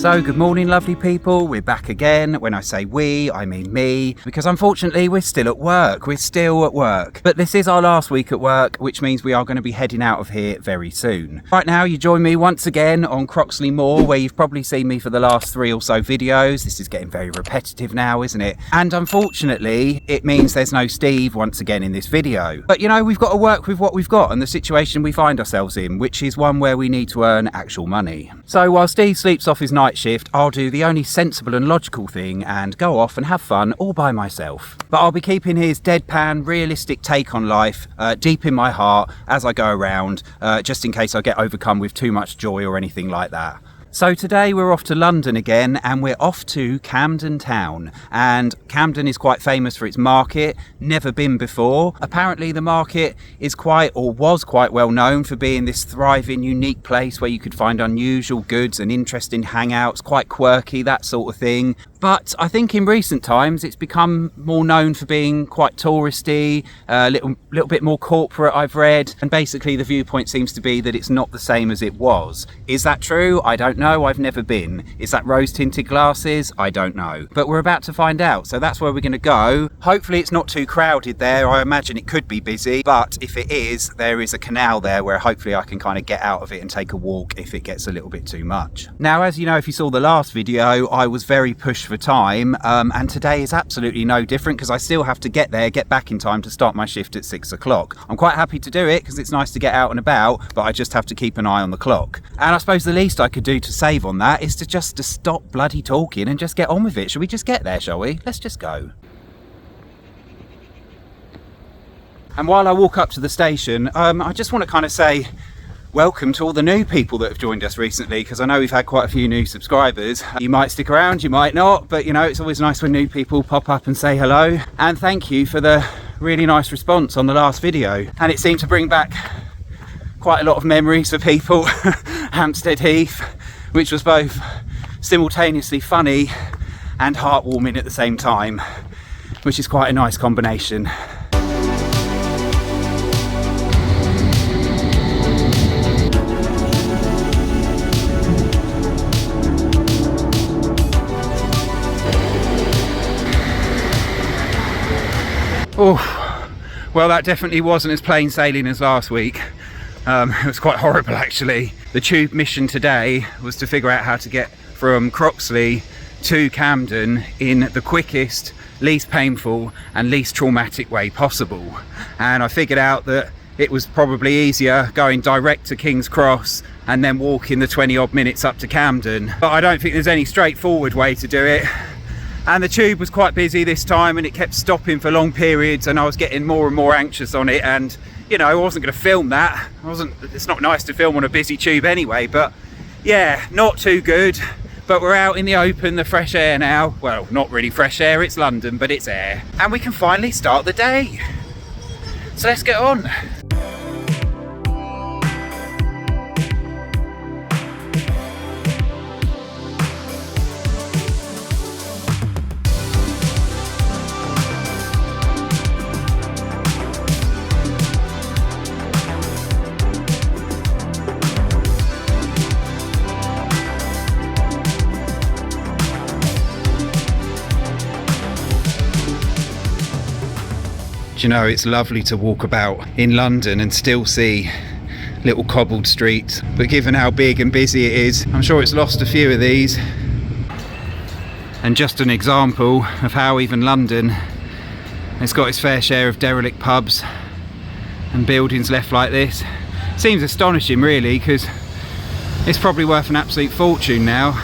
So good morning, lovely people. We're back again. When I say we, I mean me, because unfortunately we're still at work. But this is our last week at work, which means we are going to be heading out of here very soon. Right now, you join me once again on Croxley Moor, where you've probably seen me for the last 3 or so videos. This is getting very repetitive now, isn't it? And unfortunately, it means there's no Steve once again in this video. But you know, we've got to work with what we've got and the situation we find ourselves in, which is one where we need to earn actual money. So while Steve sleeps off his night shift, I'll do the only sensible and logical thing and go off and have fun all by myself. But I'll be keeping his deadpan, realistic take on life deep in my heart as I go around, just in case I get overcome with too much joy or anything like that. So today we're off to London again, and we're off to Camden Town. And Camden is quite famous for its market. Never been before. Apparently the market is was quite well known for being this thriving, unique place where you could find unusual goods and interesting hangouts, quite quirky, that sort of thing. But I think in recent times it's become more known for being quite touristy, a little bit more corporate, I've read. And basically the viewpoint seems to be that it's not the same as it was. Is that true? I don't know. I've never been. Is that rose-tinted glasses? I don't know. But we're about to find out. So that's where we're going to go. Hopefully it's not too crowded there. I imagine it could be busy. But if it is, there is a canal there where hopefully I can kind of get out of it and take a walk if it gets a little bit too much. Now, as you know, if you saw the last video, I was very pushed for time, and today is absolutely no different because I still have to get back in time to start my shift at 6 o'clock. I'm quite happy to do it because it's nice to get out and about, but I just have to keep an eye on the clock. And I suppose the least I could do to save on that is to stop bloody talking and just get on with it. Shall we just get there, shall we? Let's just go. And while I walk up to the station, I just want to kind of say welcome to all the new people that have joined us recently, because I know we've had quite a few new subscribers. You might stick around, you might not, but you know, it's always nice when new people pop up and say hello. And thank you for the really nice response on the last video. And it seemed to bring back quite a lot of memories for people. Hampstead Heath, which was both simultaneously funny and heartwarming at the same time, which is quite a nice combination. Oh, well, that definitely wasn't as plain sailing as last week. It was quite horrible, actually. The tube mission today was to figure out how to get from Croxley to Camden in the quickest, least painful and least traumatic way possible. And I figured out that it was probably easier going direct to King's Cross and then walking the 20 odd minutes up to Camden. But I don't think there's any straightforward way to do it. And the tube was quite busy this time and it kept stopping for long periods, and I was getting more and more anxious on it. And you know, I wasn't going to film that. It's not nice to film on a busy tube anyway, but yeah, not too good. But we're out in the open, the fresh air now. Well, not really fresh air, it's London, but it's air. And we can finally start the day. So let's get on. Do you know, it's lovely to walk about in London and still see little cobbled streets, but given how big and busy it is, I'm sure it's lost a few of these. And just an example of how even London has got its fair share of derelict pubs and buildings left like this. Seems astonishing really, because it's probably worth an absolute fortune now.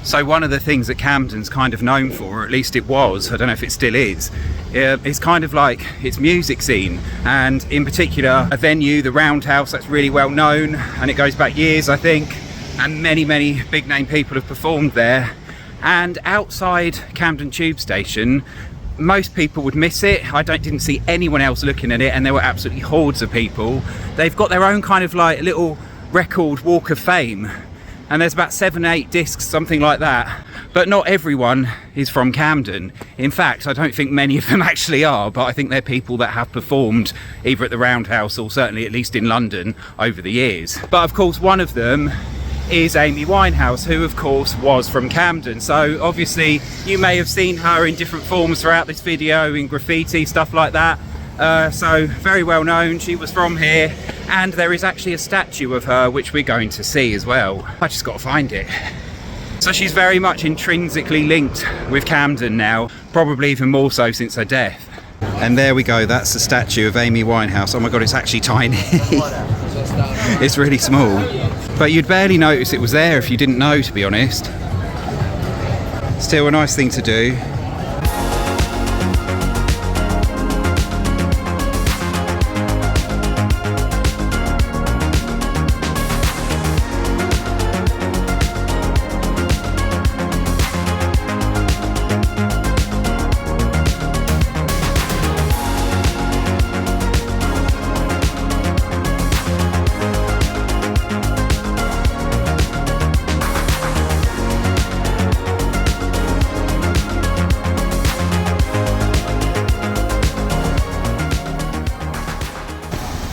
So one of the things that Camden's kind of known for, or at least it was, I don't know if it still is, it's kind of like its music scene, and in particular a venue, the Roundhouse, that's really well known, and it goes back years I think, and many big name people have performed there. And outside Camden Tube Station, most people would miss it. I didn't see anyone else looking at it, and there were absolutely hordes of people. They've got their own kind of like little record walk of fame, and there's about 7-8 discs, something like that. But not everyone is from Camden. In fact, I don't think many of them actually are, but I think they're people that have performed either at the Roundhouse or certainly at least in London over the years. But of course one of them is Amy Winehouse, who of course was from Camden. So obviously you may have seen her in different forms throughout this video, in graffiti, stuff like that. So very well known, she was from here, and there is actually a statue of her which we're going to see as well. I just got to find it. So she's very much intrinsically linked with Camden now, probably even more so since her death. And there we go, that's the statue of Amy Winehouse. Oh my god, it's actually tiny. It's really small. But you'd barely notice it was there if you didn't know, to be honest. Still a nice thing to do.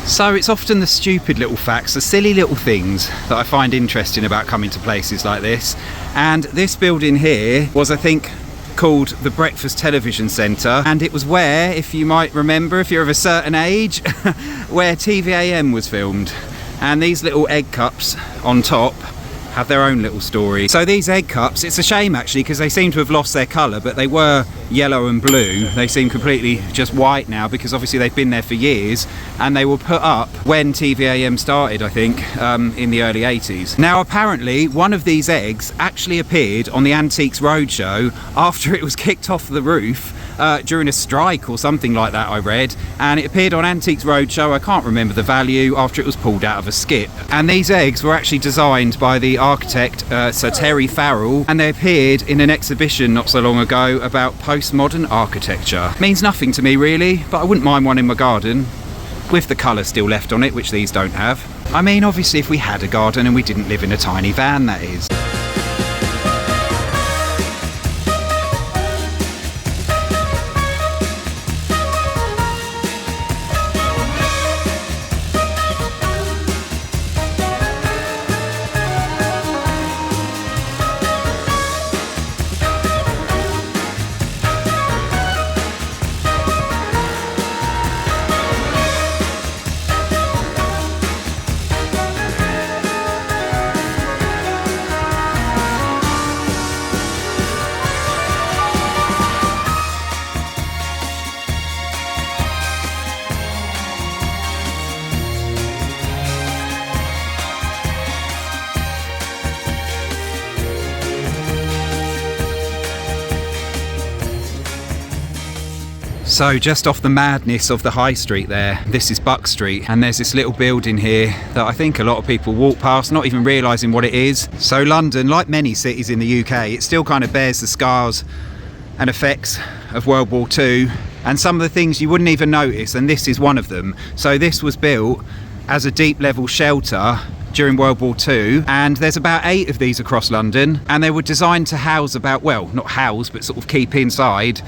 So it's often the stupid little facts, the silly little things that I find interesting about coming to places like this. And this building here was, I think, called the Breakfast Television Centre, and it was where, if you might remember, if you're of a certain age, where TVAM was filmed. And these little egg cups on top have their own little story. So these egg cups, it's a shame actually, because they seem to have lost their colour, but they were yellow and blue. They seem completely just white now, because obviously they've been there for years, and they were put up when TVAM started, I think, in the early 80s. Now apparently one of these eggs actually appeared on the Antiques Roadshow after it was kicked off the roof during a strike or something like that, I read, and it appeared on Antiques Roadshow, I can't remember the value, after it was pulled out of a skip. And these eggs were actually designed by the architect Sir Terry Farrell, and they appeared in an exhibition not so long ago about postmodern architecture. Means nothing to me really, but I wouldn't mind one in my garden, with the colour still left on it, which these don't have. I mean, obviously if we had a garden and we didn't live in a tiny van, that is. So just off the madness of the high street there, this is Buck Street, and there's this little building here that I think a lot of people walk past not even realising what it is. So London, like many cities in the UK, it still kind of bears the scars and effects of World War II, and some of the things you wouldn't even notice, and this is one of them. So this was built as a deep level shelter during World War II, and there's about 8 of these across London, and they were designed to house about, well, not house, but sort of keep inside,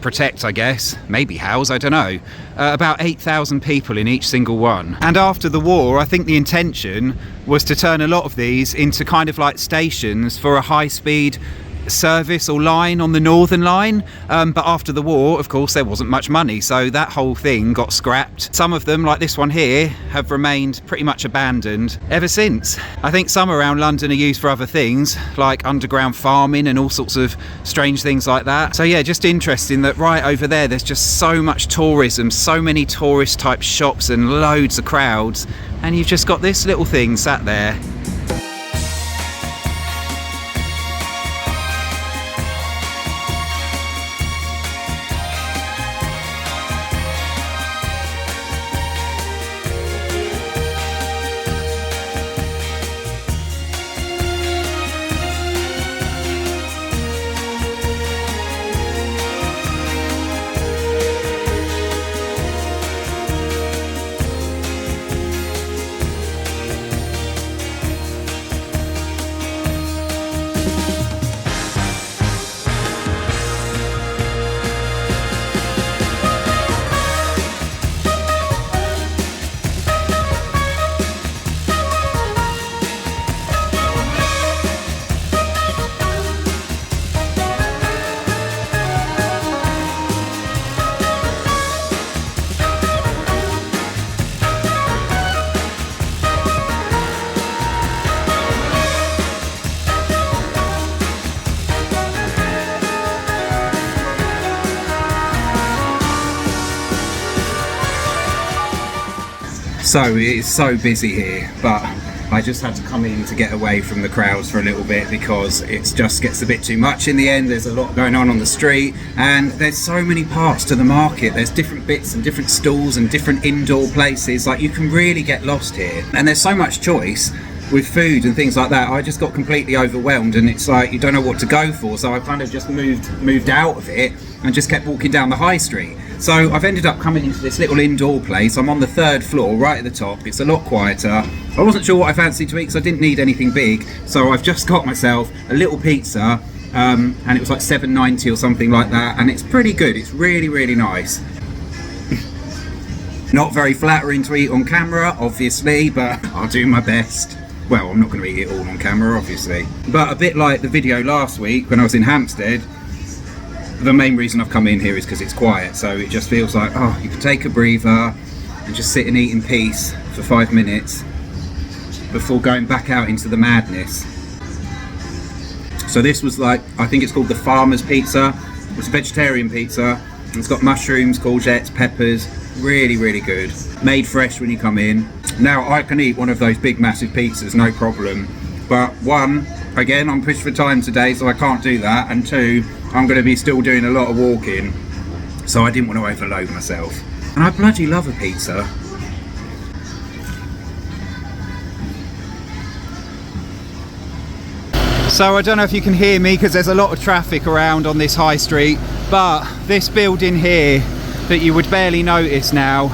protect, I guess, maybe house, I don't know, about 8,000 people in each single one. And after the war, I think the intention was to turn a lot of these into kind of like stations for a high-speed service or line on the Northern Line, but after the war, of course, there wasn't much money, so that whole thing got scrapped. Some of them, like this one here, have remained pretty much abandoned ever since. I think some around London are used for other things, like underground farming and all sorts of strange things like that. So yeah, just interesting that right over there, there's just so much tourism, so many tourist type shops and loads of crowds, and you've just got this little thing sat there. So it's so busy here, but I just had to come in to get away from the crowds for a little bit because it just gets a bit too much in the end. There's a lot going on the street, and there's so many parts to the market. There's different bits and different stalls and different indoor places. Like, you can really get lost here, and there's so much choice with food and things like that. I just got completely overwhelmed, and it's like you don't know what to go for, so I kind of just moved out of it and just kept walking down the high street. So I've ended up coming into this little indoor place. I'm on the 3rd floor, right at the top. It's a lot quieter. I wasn't sure what I fancied to eat because I didn't need anything big, so I've just got myself a little pizza, and it was like $7.90 or something like that, and it's pretty good. It's really, really nice. Not very flattering to eat on camera, obviously, but I'll do my best. Well, I'm not going to eat it all on camera, obviously. But a bit like the video last week when I was in Hampstead, the main reason I've come in here is because it's quiet, so it just feels like, oh, you can take a breather and just sit and eat in peace for 5 minutes before going back out into the madness. So this was like, I think it's called the Farmer's Pizza. It's a vegetarian pizza. It's got mushrooms, courgettes, peppers. Really, really good. Made fresh when you come in. Now, I can eat one of those big massive pizzas, no problem. But one, again, I'm pushed for time today, so I can't do that. And two, I'm going to be still doing a lot of walking, so I didn't want to overload myself. And I bloody love a pizza. So I don't know if you can hear me because there's a lot of traffic around on this high street, but this building here that you would barely notice now,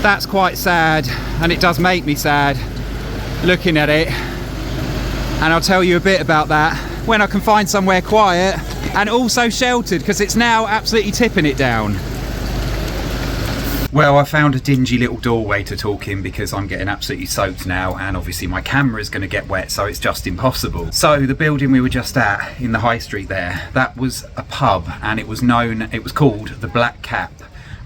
that's quite sad, and it does make me sad looking at it. And I'll tell you a bit about that when I can find somewhere quiet and also sheltered, because it's now absolutely tipping it down. Well, I found a dingy little doorway to talk in because I'm getting absolutely soaked now, and obviously my camera's going to get wet, so it's just impossible. So the building we were just at in the high street there, that was a pub, and it was called the Black Cap.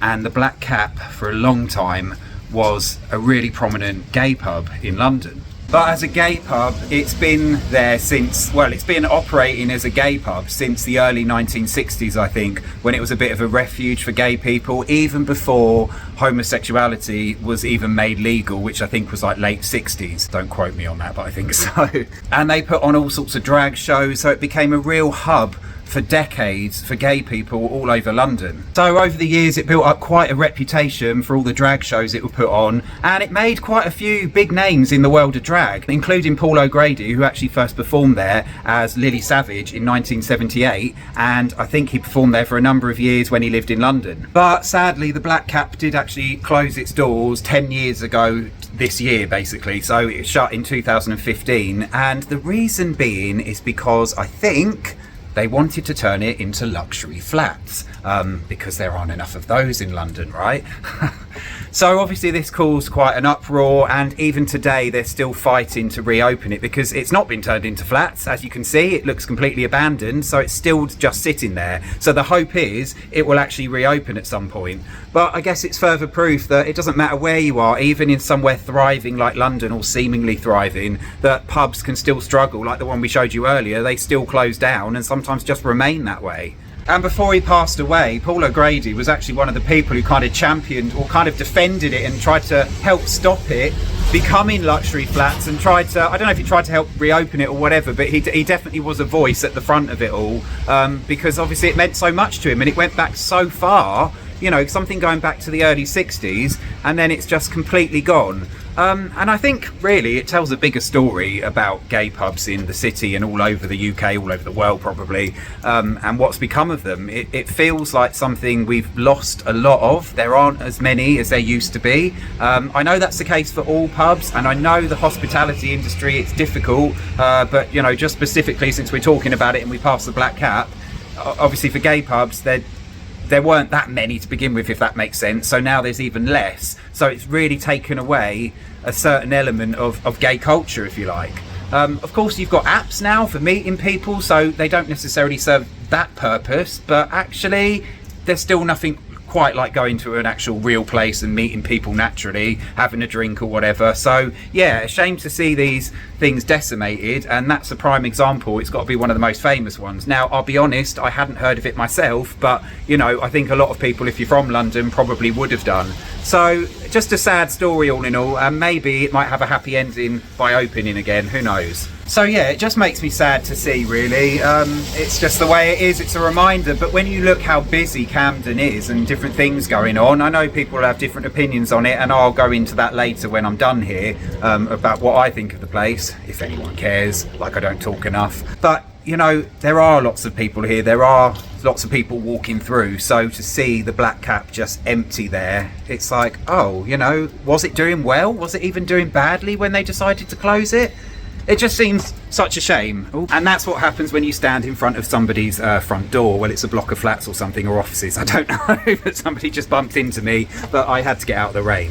And the Black Cap for a long time was a really prominent gay pub in London. But as a gay pub, it's been there since, well, it's been operating as a gay pub since the early 1960s, I think, when it was a bit of a refuge for gay people, even before homosexuality was even made legal, which I think was like late 60s. Don't quote me on that, but I think so. And they put on all sorts of drag shows, so it became a real hub for decades for gay people all over London. So over the years it built up quite a reputation for all the drag shows it would put on, and it made quite a few big names in the world of drag, including Paul O'Grady, who actually first performed there as Lily Savage in 1978, and I think he performed there for a number of years when he lived in London. But sadly the Black Cap did actually close its doors 10 years ago this year, basically, so it shut in 2015, and the reason being is because I think they wanted to turn it into luxury flats, because there aren't enough of those in London, right? So obviously this caused quite an uproar, and even today they're still fighting to reopen it because it's not been turned into flats. As you can see, it looks completely abandoned, so it's still just sitting there. So the hope is it will actually reopen at some point. But I guess it's further proof that it doesn't matter where you are, even in somewhere thriving like London, or seemingly thriving, that pubs can still struggle, like the one we showed you earlier. They still close down and sometimes just remain that way. And before he passed away, Paul O'Grady was actually one of the people who kind of championed or kind of defended it and tried to help stop it becoming luxury flats, and tried to, I don't know if he tried to help reopen it or whatever, but he definitely was a voice at the front of it all, because obviously it meant so much to him, and it went back so far, you know, something going back to the early 60s, and then it's just completely gone. And I think really it tells a bigger story about gay pubs in the city and all over the UK, all over the world probably, and what's become of them. It feels like something we've lost a lot of. There aren't as many as there used to be. I know that's the case for all pubs, and I know the hospitality industry, it's difficult, but you know, just specifically since we're talking about it and we passed the Black Cap, obviously for gay pubs, there weren't that many to begin with, if that makes sense, so now there's even less, so it's really taken away a certain element of gay culture, if you like. Of course you've got apps now for meeting people, so they don't necessarily serve that purpose, but actually there's still nothing quite like going to an actual real place and meeting people naturally, having a drink or whatever. So yeah, a shame to see these things decimated, and that's a prime example. It's got to be one of the most famous ones. Now, I'll be honest, I hadn't heard of it myself, but you know, I think a lot of people, if you're from London, probably would have done. So just a sad story all in all, and maybe it might have a happy ending by opening again, who knows. So yeah, it just makes me sad to see, really. It's just the way it is. It's a reminder. But when you look how busy Camden is and different things going on, I know people have different opinions on it, and I'll go into that later when I'm done here, about what I think of the place, if anyone cares, like I don't talk enough. But you know, there are lots of people here, there are lots of people walking through, so to see the Black Cap just empty there, it's like, oh, you know, was it doing well? Was it even doing badly when they decided to close it? It just seems such a shame. And that's what happens when you stand in front of somebody's front door. Well, it's a block of flats or something, or offices, I don't know, but somebody just bumped into me, but I had to get out of the rain.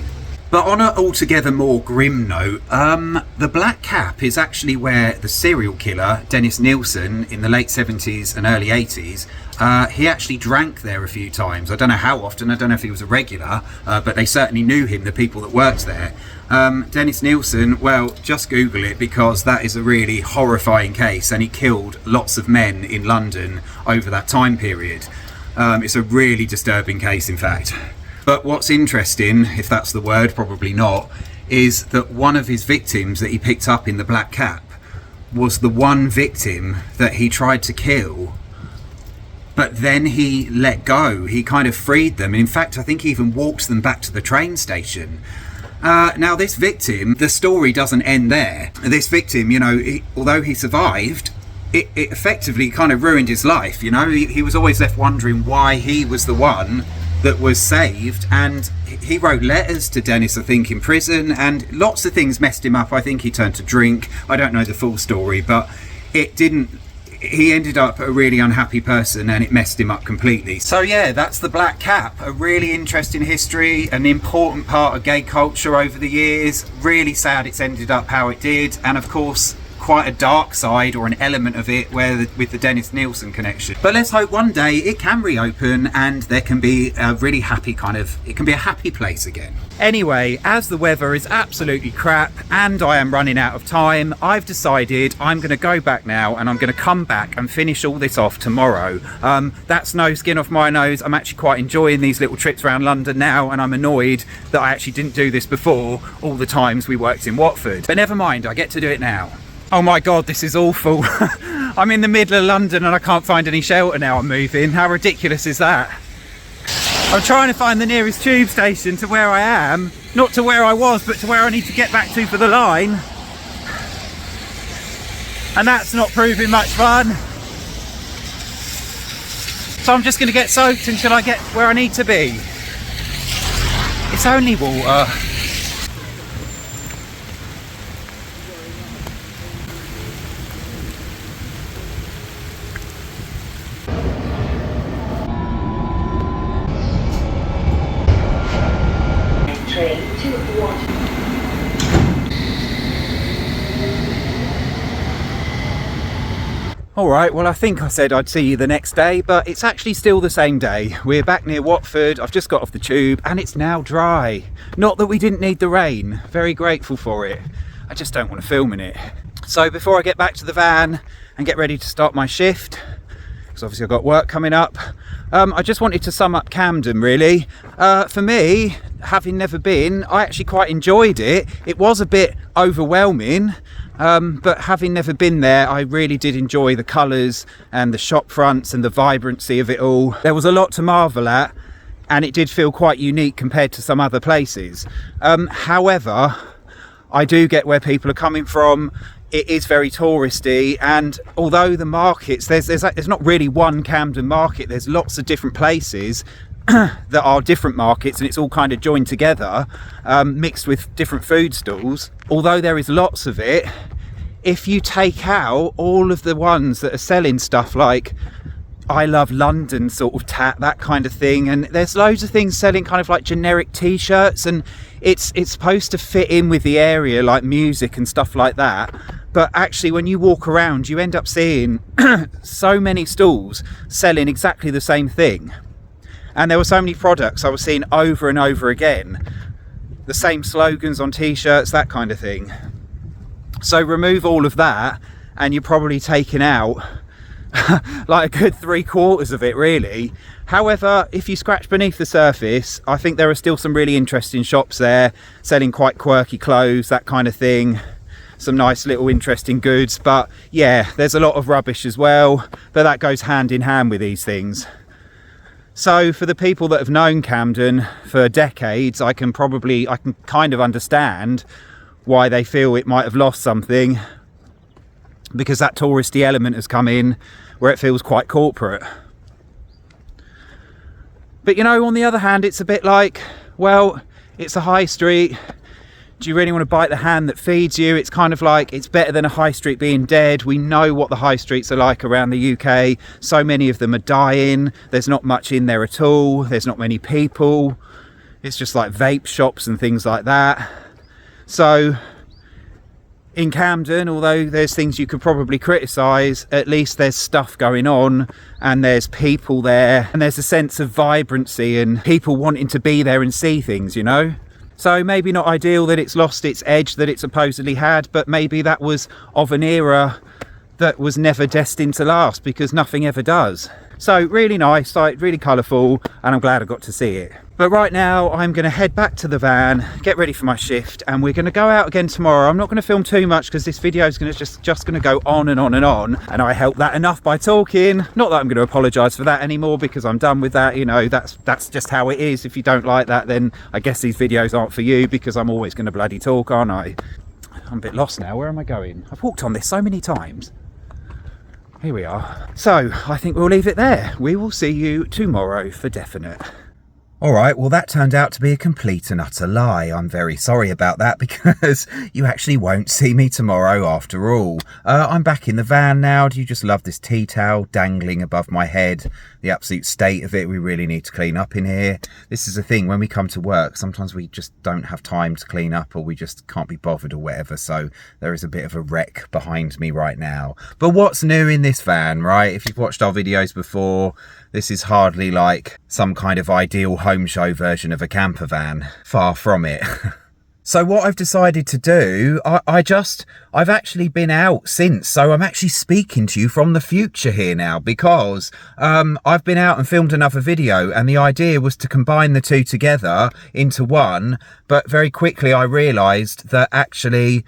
But on an altogether more grim note, the Black Cap is actually where the serial killer, Dennis Nilsen, in the late 70s and early 80s, he actually drank there a few times. I don't know how often, I don't know if he was a regular, but they certainly knew him, the people that worked there. Dennis Nilsen, well, just Google it, because that is a really horrifying case, and he killed lots of men in London over that time period. It's a really disturbing case, in fact. But what's interesting, if that's the word, probably not, is that one of his victims that he picked up in the Black Cap was the one victim that he tried to kill, but then he let go. He kind of freed them. In fact, I think he even walked them back to the train station. Now, this victim, the story doesn't end there. This victim, you know, although he survived, it effectively kind of ruined his life. You know, he was always left wondering why he was the one that was saved, and he wrote letters to Dennis, I think, in prison, and lots of things messed him up. I think he turned to drink. I don't know the full story, but it didn't. He ended up a really unhappy person, and it messed him up completely. So yeah, that's the Black Cap, a really interesting history, an important part of gay culture over the years. Really sad it's ended up how it did, and of course quite a dark side, or an element of it, with the Dennis Nilsen connection. But let's hope one day it can reopen and there can be a really happy it can be a happy place again. Anyway, as the weather is absolutely crap and I am running out of time, I've decided I'm going to go back now, and I'm going to come back and finish all this off tomorrow. That's no skin off my nose. I'm actually quite enjoying these little trips around London now, and I'm annoyed that I actually didn't do this before all the times we worked in Watford. But never mind, I get to do it now. Oh my god, this is awful. I'm in the middle of London and I can't find any shelter now I'm moving. How ridiculous is that? I'm trying to find the nearest tube station to where I am. Not to where I was, but to where I need to get back to for the line. And that's not proving much fun. So I'm just going to get soaked until I get where I need to be. It's only water. Alright, well I think I said I'd see you the next day, but it's actually still the same day. We're back near Watford, I've just got off the tube, and it's now dry. Not that we didn't need the rain, very grateful for it. I just don't want to film in it. So before I get back to the van and get ready to start my shift, because obviously I've got work coming up, I just wanted to sum up Camden really. For me, having never been, I actually quite enjoyed it. It was a bit overwhelming, but having never been there, I really did enjoy the colours and the shop fronts and the vibrancy of it all. There was a lot to marvel at, and it did feel quite unique compared to some other places. However, I do get where people are coming from. It is very touristy, and although the markets, there's not really one Camden market, there's lots of different places that are different markets, and it's all kind of joined together, mixed with different food stalls. Although there is lots of it, if you take out all of the ones that are selling stuff like I love London sort of tat, that kind of thing, and there's loads of things selling kind of like generic t-shirts, and it's supposed to fit in with the area, like music and stuff like that. But actually when you walk around, you end up seeing so many stalls selling exactly the same thing. And there were so many products I was seeing over and over again. The same slogans on t-shirts, that kind of thing. So remove all of that and you're probably taking out like a good 3/4 of it, really. However, if you scratch beneath the surface, I think there are still some really interesting shops there selling quite quirky clothes, that kind of thing. Some nice little interesting goods. But yeah, there's a lot of rubbish as well, but that goes hand in hand with these things. So for the people that have known Camden for decades, I can kind of understand why they feel it might have lost something, because that touristy element has come in where it feels quite corporate. But you know, on the other hand, it's a bit like, well, it's a high street. Do you really want to bite the hand that feeds you? It's kind of like, it's better than a high street being dead. We know what the high streets are like around the UK. So many of them are dying. There's not much in there at all. There's not many people. It's just like vape shops and things like that. So in Camden, although there's things you could probably criticise, at least there's stuff going on and there's people there and there's a sense of vibrancy and people wanting to be there and see things, you know? So maybe not ideal that it's lost its edge that it supposedly had, but maybe that was of an era that was never destined to last, because nothing ever does. So really nice, like really colourful, and I'm glad I got to see it. But right now I'm going to head back to the van, get ready for my shift, and we're going to go out again tomorrow. I'm not going to film too much because this video is going to just going to go on and on and on, and I help that enough by talking. Not that I'm going to apologise for that anymore, because I'm done with that. You know, that's just how it is. If you don't like that, then I guess these videos aren't for you, because I'm always going to bloody talk, aren't I? I'm a bit lost now. Where am I going? I've walked on this so many times. Here we are. So I think we'll leave it there. We will see you tomorrow for definite. Alright, well that turned out to be a complete and utter lie. I'm very sorry about that, because you actually won't see me tomorrow after all. I'm back in the van now. Do you just love this tea towel dangling above my head? The absolute state of it. We really need to clean up in here. This is the thing, when we come to work, sometimes we just don't have time to clean up, or we just can't be bothered or whatever. So there is a bit of a wreck behind me right now. But what's new in this van, right? If you've watched our videos before, this is hardly like some kind of ideal home show version of a camper van. Far from it. So what I've decided to do, I've actually been out since, so I'm actually speaking to you from the future here now, because I've been out and filmed another video, and the idea was to combine the two together into one, but very quickly I realised that actually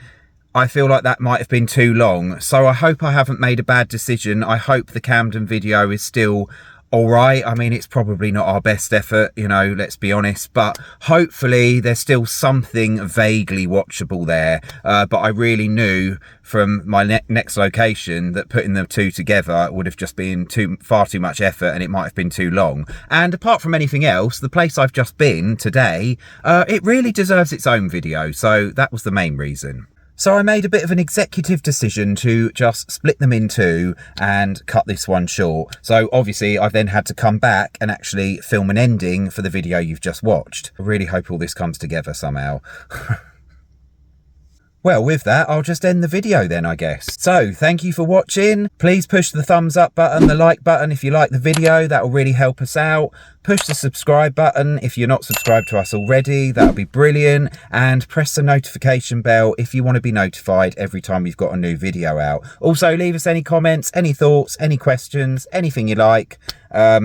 I feel like that might have been too long. So I hope I haven't made a bad decision. I hope the Camden video is still alright. I mean, it's probably not our best effort, you know, let's be honest, but hopefully there's still something vaguely watchable there. But I really knew from my next location that putting the two together would have just been far too much effort, and it might have been too long. And apart from anything else, the place I've just been today, it really deserves its own video. So that was the main reason. So I made a bit of an executive decision to just split them in two and cut this one short. So obviously I've then had to come back and actually film an ending for the video you've just watched. I really hope all this comes together somehow. Well, with that, I'll just end the video then, I guess. So, thank you for watching. Please push the thumbs up button, the like button if you like the video. That'll really help us out. Push the subscribe button if you're not subscribed to us already. That'll be brilliant. And press the notification bell if you want to be notified every time we've got a new video out. Also, leave us any comments, any thoughts, any questions, anything you like. As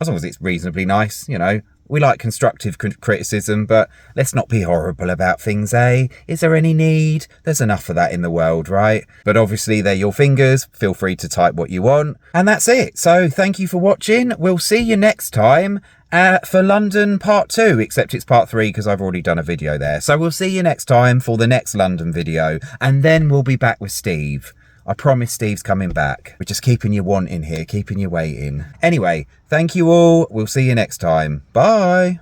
long as it's reasonably nice, you know. We like constructive criticism, but let's not be horrible about things, eh? Is there any need? There's enough of that in the world, right? But obviously they're your fingers. Feel free to type what you want. And that's it. So thank you for watching. We'll see you next time for London part 2, except it's part 3 because I've already done a video there. So we'll see you next time for the next London video, and then we'll be back with Steve. I promise Steve's coming back. We're just keeping you wanting here, keeping you waiting. Anyway, thank you all. We'll see you next time. Bye.